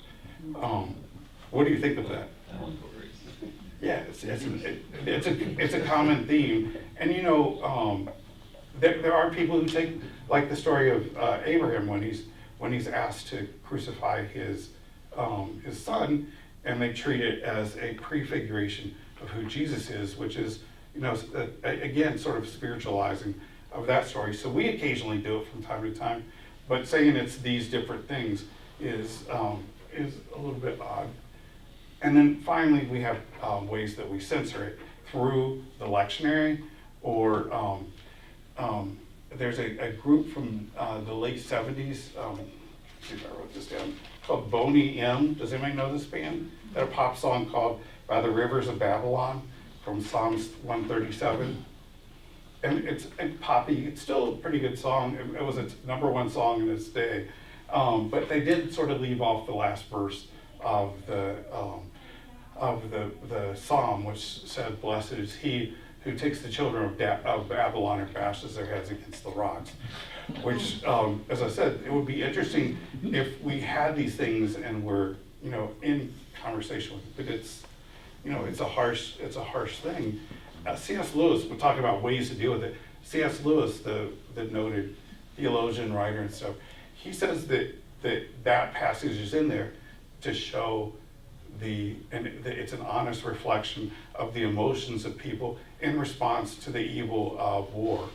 What do you think of that? Yeah, it's a common theme, and you know, there are people who take, like the story of Abraham when he's asked to crucify his son, and they treat it as a prefiguration of who Jesus is, which is, you know, again, sort of spiritualizing of that story. So we occasionally do it from time to time, but saying it's these different things is a little bit odd. And then finally, we have ways that we censor it through the lectionary, or there's a group from the late 70s, see if I wrote this down, called Boney M. Does anybody know this band? They had a pop song called By the Rivers of Babylon from Psalms 137. And it's poppy, it's still a pretty good song. It was its #1 song in its day. But they did sort of leave off the last verse of the psalm, which said, "Blessed is he who takes the children of Babylon and bashes their heads against the rocks." Which, as I said, it would be interesting if we had these things and we're, you know, in conversation with it. But it's, you know, it's a harsh thing. C.S. Lewis, we're talking about ways to deal with it. C.S. Lewis, the noted theologian, writer, and stuff, he says that passage is in there to show it's an honest reflection of the emotions of people in response to the evil of war.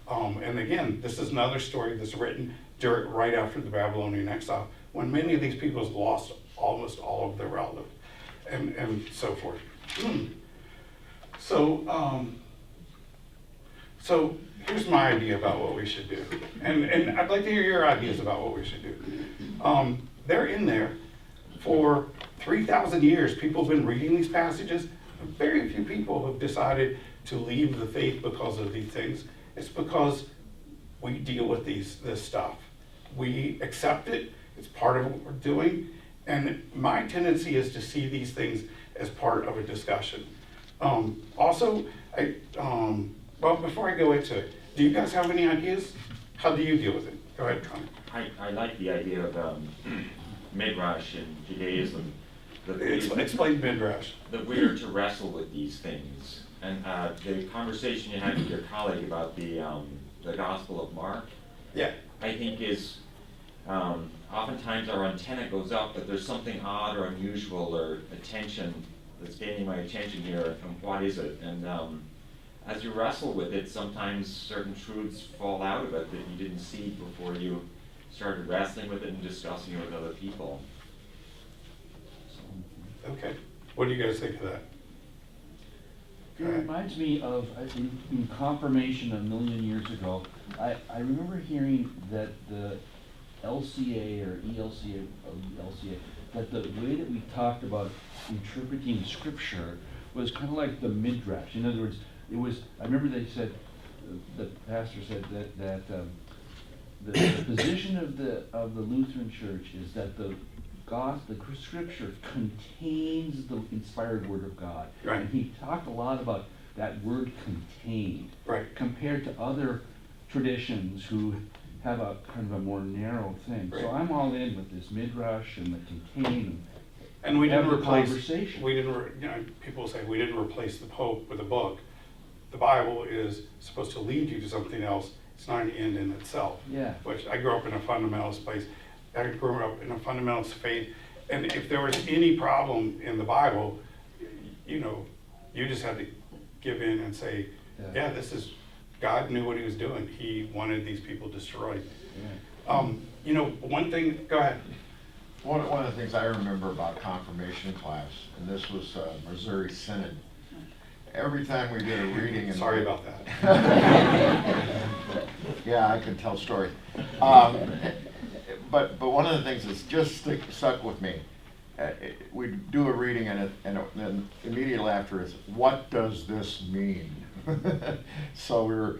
And again, this is another story that's written right after the Babylonian exile, when many of these people have lost almost all of their relatives, and so forth. So here's my idea about what we should do, and I'd like to hear your ideas about what we should do. They're in there for 3,000 years. People have been reading these passages. Very few people have decided to leave the faith because of these things. It's because we deal with this stuff. We accept it. It's part of what we're doing. And my tendency is to see these things as part of a discussion. Also, well, before I go into it, do you guys have any ideas? How do you deal with it? Go ahead, Connor. I like the idea of Midrash in Judaism. Explain Midrash. That we are to wrestle with these things. And the conversation you had with your colleague about the Gospel of Mark, Yeah. I think is oftentimes our antenna goes up, but there's something odd or unusual or attention that's gaining my attention here, and what is it? And as you wrestle with it, sometimes certain truths fall out of it that you didn't see before you started wrestling with it and discussing it with other people. Okay. What do you guys think of that? It reminds me of, in confirmation a million years ago, I remember hearing that the LCA or ELCA, that the way that we talked about interpreting scripture was kind of like the Midrash. In other words, it was, I remember they said, the pastor said that the position of the Lutheran Church is that the scripture contains the inspired word of God. Right. And he talked a lot about that word contained. Right. Compared to other traditions who have a kind of a more narrow thing. Right. So I'm all in with this Midrash and the contain. And we didn't have a replace, conversation. People say we didn't replace the Pope with a book. The Bible is supposed to lead you to something else. It's not an end in itself. Yeah. Which I grew up in a fundamentalist place. I grew up in a fundamentalist faith, and if there was any problem in the Bible, you just had to give in and say, yeah, this is, God knew what he was doing. He wanted these people destroyed. Yeah. One thing, go ahead. One of the things I remember about confirmation class, and this was Missouri Synod, every time we did a reading. Sorry about that. Yeah, I could tell stories. but one of the things that's just stuck with me, we do a reading and then immediately after is, what does this mean? So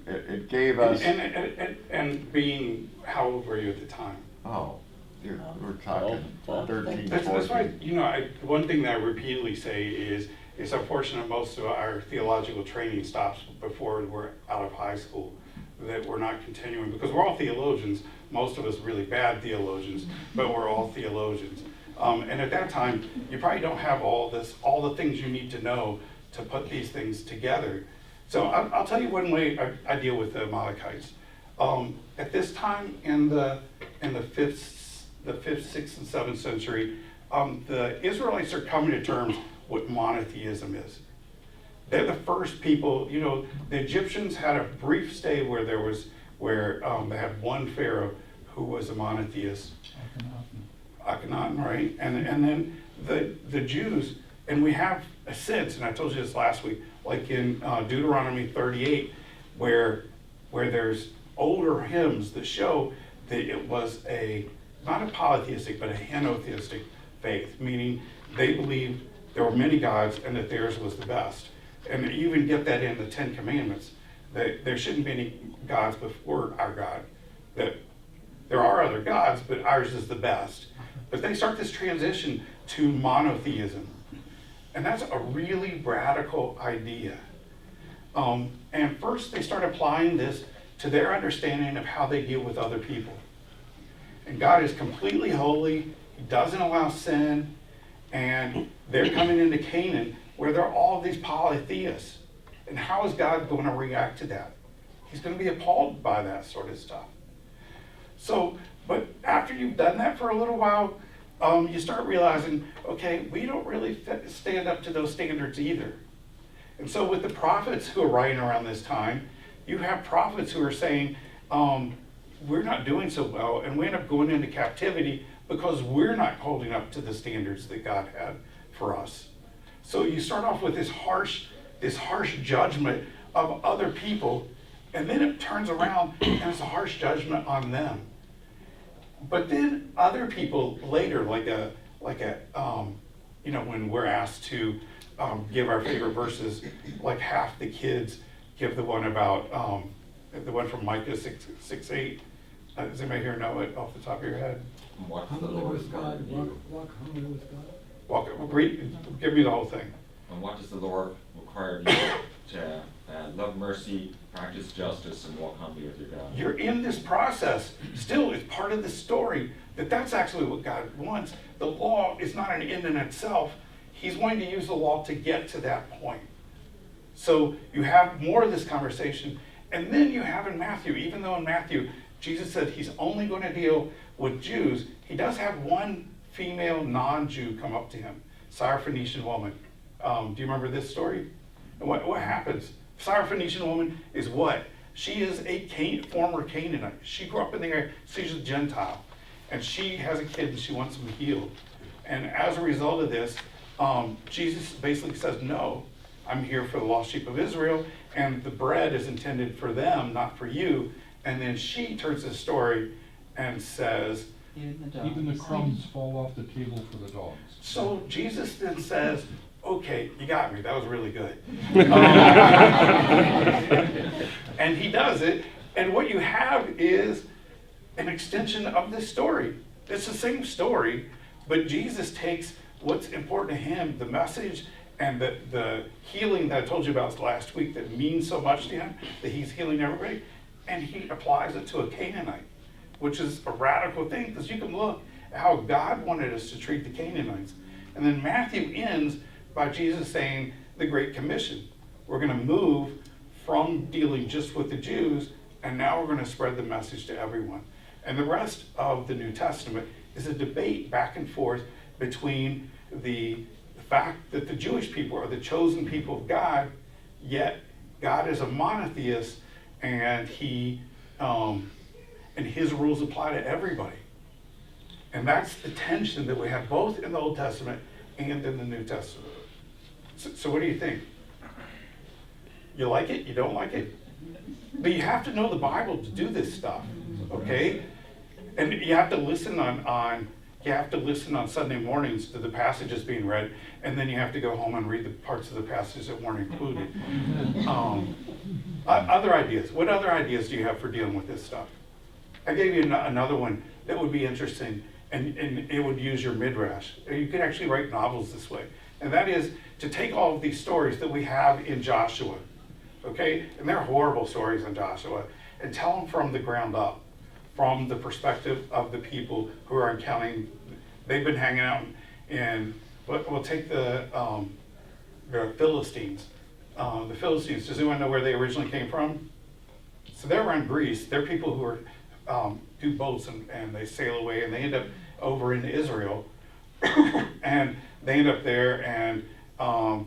it gave us. And being, how old were you at the time? Oh, we're talking 13, That's 14. why, one thing that I repeatedly say is it's unfortunate most of our theological training stops before we're out of high school, that we're not continuing, because we're all theologians, most of us really bad theologians, but we're all theologians. And at that time, you probably don't have all the things you need to know to put these things together. So I'll tell you one way I deal with the Amalekites. At this time in the 5th, 6th, and 7th century, the Israelites are coming to terms what monotheism is. They're the first people. The Egyptians had a brief stay where they had one pharaoh who was a monotheist, Akhenaten, right? And then the Jews, and we have a sense, and I told you this last week, like in Deuteronomy 38, where there's older hymns that show that it was not a polytheistic, but a henotheistic faith, meaning they believed there were many gods and that theirs was the best. And you even get that in the 10 Commandments, that there shouldn't be any gods before our God. That there are other gods, but ours is the best. But they start this transition to monotheism. And that's a really radical idea. And first they start applying this to their understanding of how they deal with other people. And God is completely holy, He doesn't allow sin, and they're coming into Canaan where there are all these polytheists. And how is God going to react to that? He's going to be appalled by that sort of stuff. So, but after you've done that for a little while, you start realizing, okay, we don't really stand up to those standards either. And so with the prophets who are writing around this time, you have prophets who are saying, we're not doing so well, and we end up going into captivity because we're not holding up to the standards that God had for us. So you start off with this harsh judgment of other people, and then it turns around and it's a harsh judgment on them. But then other people later, when we're asked to give our favorite verses, like half the kids give the one about the one from Micah 6:8. Does anybody here know it off the top of your head? Walk the Humbly Lord with God, walk humbly with God. Give me the whole thing. And what does the Lord require of you to love mercy, practice justice, and walk humbly with your God? You're in this process. Still, it's part of the story that's actually what God wants. The law is not an end in itself. He's going to use the law to get to that point. So you have more of this conversation. And then you have in Matthew, even though in Matthew, Jesus said he's only going to deal with Jews, he does have one female non-Jew come up to him, Syrophoenician woman. Do you remember this story? And what happens? Syrophoenician woman is what? She is a former Canaanite. She grew up in the area. She's a Gentile. And she has a kid and she wants him healed. And as a result of this, Jesus basically says, no, I'm here for the lost sheep of Israel, and the bread is intended for them, not for you. And then she turns the story and says, Even the crumbs fall off the table for the dogs. so Jesus then says, okay, you got me, that was really good. And he does it, and what you have is an extension of this story. It's the same story, but Jesus takes what's important to him, the message and the healing that I told you about last week that means so much to him, that he's healing everybody, and he applies it to a Canaanite, which is a radical thing, because you can look at how God wanted us to treat the Canaanites. And then Matthew ends by Jesus saying the Great Commission. We're going to move from dealing just with the Jews, and now we're going to spread the message to everyone. And the rest of the New Testament is a debate back and forth between the fact that the Jewish people are the chosen people of God, yet God is a monotheist, and his rules apply to everybody. And that's the tension that we have both in the Old Testament and in the New Testament. So what do you think? You like it? You don't like it? But you have to know the Bible to do this stuff, okay? And you have to listen you have to listen on Sunday mornings to the passages being read, and then you have to go home and read the parts of the passages that weren't included. Other ideas. What other ideas do you have for dealing with this stuff? I gave you another one that would be interesting, and it would use your midrash. You could actually write novels this way. And that is to take all of these stories that we have in Joshua, okay? And they're horrible stories in Joshua, and tell them from the ground up, from the perspective of the people who are encountering. They've been hanging out in, we'll take the Philistines. The Philistines, does anyone know where they originally came from? So they're around Greece. They're people who are, do boats and they sail away, and they end up over in Israel. And they end up there, and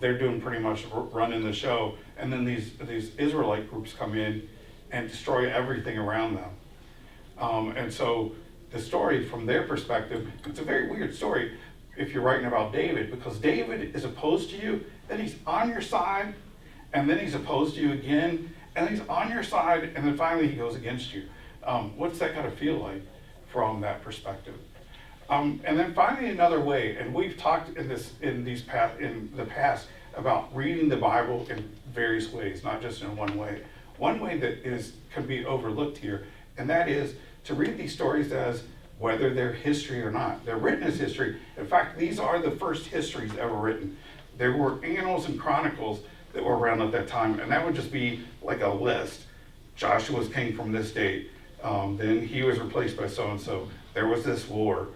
they're doing pretty much running the show. And then these Israelite groups come in and destroy everything around them. And so the story from their perspective, it's a very weird story if you're writing about David, because David is opposed to you, then he's on your side, and then he's opposed to you again, and he's on your side, and then finally he goes against you. What's that kind of feel like from that perspective? And then finally another way, and we've talked in the past about reading the Bible in various ways, not just in one way. One way that can be overlooked here, and that is to read these stories as whether they're history or not. They're written as history. In fact, these are the first histories ever written. There were annals and chronicles that were around at that time, and that would just be like a list. Joshua was king from this date, then he was replaced by so-and-so. There was this war.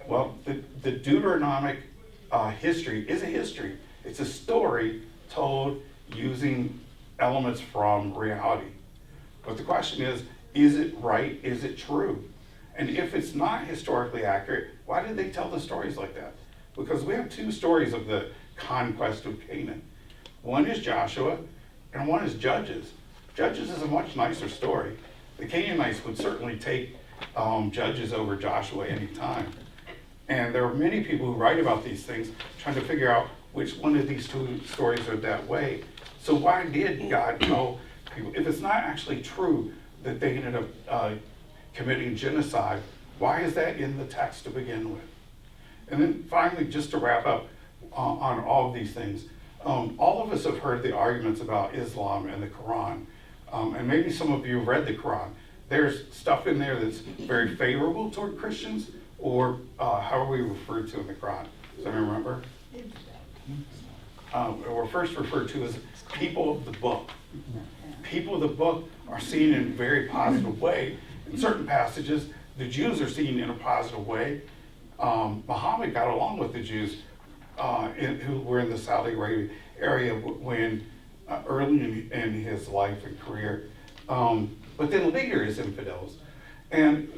Well, the Deuteronomic history is a history. It's a story told using elements from reality. But the question is it right? Is it true? And if it's not historically accurate, why did they tell the stories like that? Because we have two stories of the conquest of Canaan. One is Joshua, and one is Judges. Judges is a much nicer story. The Canaanites would certainly take Judges over Joshua any time. And there are many people who write about these things trying to figure out which one of these two stories are that way. So why did God tell people, if it's not actually true that they ended up committing genocide, why is that in the text to begin with? And then finally, just to wrap up on all of these things, all of us have heard the arguments about Islam and the Quran. And maybe some of you have read the Quran. There's stuff in there that's very favorable toward Christians, or how are we referred to in the Quran? Does anyone remember? We're first referred to as people of the book. People of the book are seen in a very positive way. In certain passages, the Jews are seen in a positive way. Muhammad got along with the Jews who were in the Saudi Arabia area when early in his life and career. But then later as infidels. And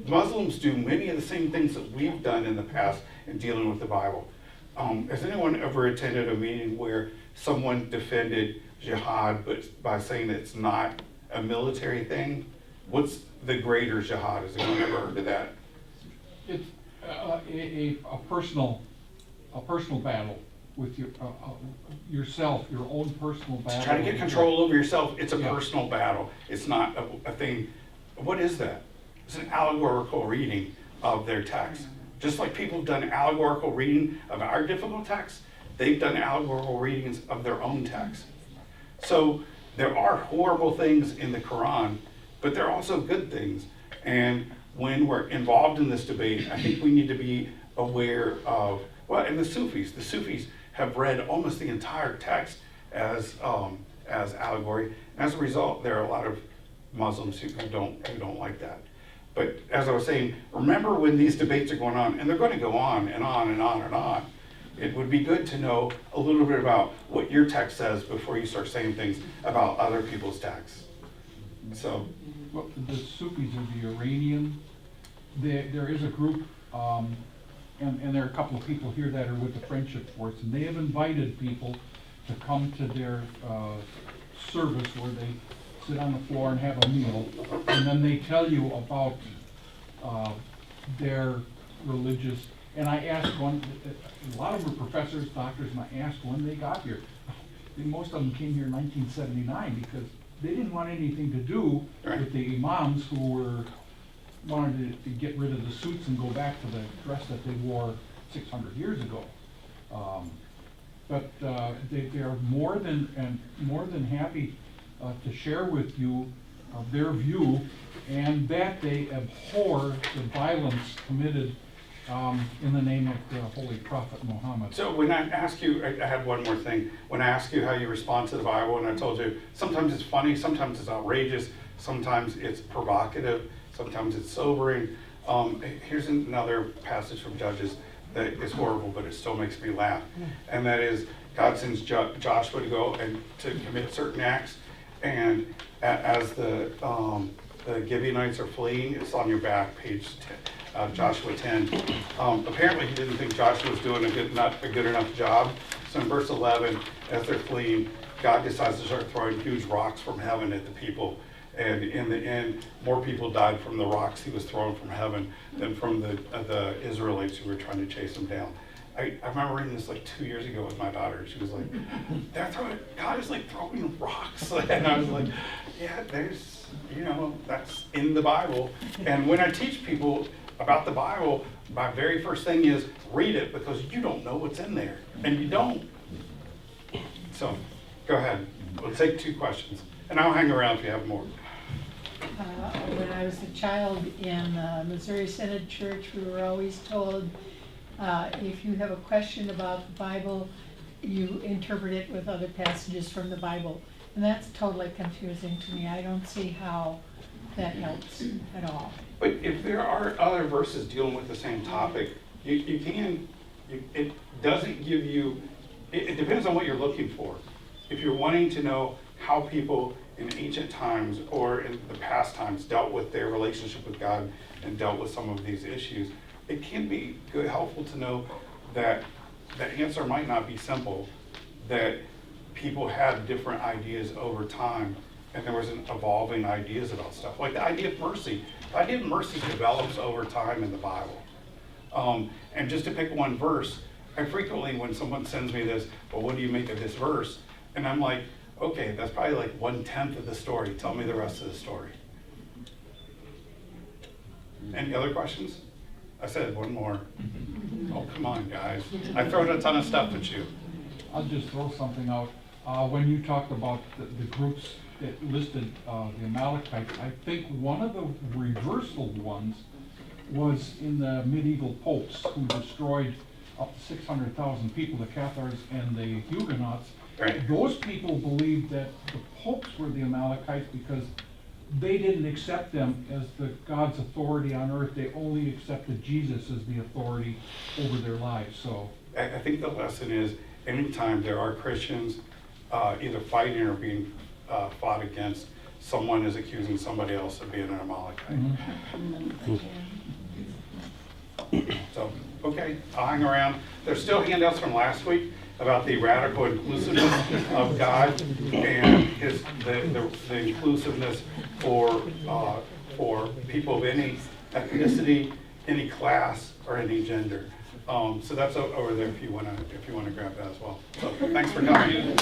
Muslims do many of the same things that we've done in the past in dealing with the Bible. Has anyone ever attended a meeting where someone defended jihad but by saying that it's not a military thing? What's the greater jihad? Has anyone ever heard of that? It's a personal battle with yourself, your own personal battle. Trying to get control over yourself, it's a personal battle. It's not a thing. What is that? It's an allegorical reading of their text. Just like people have done allegorical reading of our difficult texts, they've done allegorical readings of their own text. So there are horrible things in the Quran, but there are also good things. And when we're involved in this debate, I think we need to be aware of, and the Sufis have read almost the entire text as allegory. As a result, there are a lot of Muslims who don't like that. But as I was saying, remember when these debates are going on, and they're going to go on and on and on and on, it would be good to know a little bit about what your text says before you start saying things about other people's texts. So, well, the Sufis are the Iranian. There is a group, and there are a couple of people here that are with the Friendship Force, and they have invited people to come to their service where they sit on the floor and have a meal, and then they tell you about their religious. And I asked a lot of them were professors, doctors, and I asked when they got here. Most of them came here in 1979 because they didn't want anything to do with the imams who were wanted to get rid of the suits and go back to the dress that they wore 600 years ago. But they are more than happy to share with you their view, and that they abhor the violence committed in the name of the Holy Prophet Muhammad. So when I ask you, I have one more thing. When I ask you how you respond to the Bible, and I told you, sometimes it's funny, sometimes it's outrageous, sometimes it's provocative, sometimes it's sobering. Here's another passage from Judges that is horrible, but it still makes me laugh. And that is, God sends Joshua to go and to commit certain acts, and as the Gibeonites are fleeing, it's on your back, page 10, Joshua 10. Apparently he didn't think Joshua was doing not a good enough job. So in verse 11, as they're fleeing, God decides to start throwing huge rocks from heaven at the people. And in the end, more people died from the rocks he was throwing from heaven than from the Israelites who were trying to chase him down. I remember reading this like 2 years ago with my daughter. She was like, God is like throwing rocks. And I was like, yeah, there's, that's in the Bible. And when I teach people about the Bible, my very first thing is read it, because you don't know what's in there. And you don't. So, go ahead. We'll take 2 questions. And I'll hang around if you have more. When I was a child in Missouri Synod Church, we were always told, if you have a question about the Bible, you interpret it with other passages from the Bible. And that's totally confusing to me. I don't see how that helps at all. But if there are other verses dealing with the same topic, it doesn't give you, it depends on what you're looking for. If you're wanting to know how people in ancient times or in the past times dealt with their relationship with God and dealt with some of these issues, it can be helpful to know that the answer might not be simple, that people had different ideas over time, and there was an evolving ideas about stuff. Like the idea of mercy. The idea of mercy develops over time in the Bible. And just to pick one verse, I frequently, when someone sends me this, well, what do you make of this verse? And I'm like, okay, that's probably like 1/10 of the story. Tell me the rest of the story. Any other questions? I said one more. Oh, come on, guys. I throw a ton of stuff at you. I'll just throw something out. When you talked about the groups that listed the Amalekites, I think one of the reversal ones was in the medieval popes who destroyed up to 600,000 people, the Cathars and the Huguenots. Right. Those people believed that the popes were the Amalekites because they didn't accept them as the God's authority on earth. They only accepted Jesus as the authority over their lives. So I think the lesson is, anytime there are Christians either fighting or being fought against, someone is accusing somebody else of being an Amalekite. So, okay, I'll hang around. There's still handouts from last week about the radical inclusiveness of God and the inclusiveness for people of any ethnicity, any class, or any gender. So that's over there if you want to grab that as well. So thanks for coming.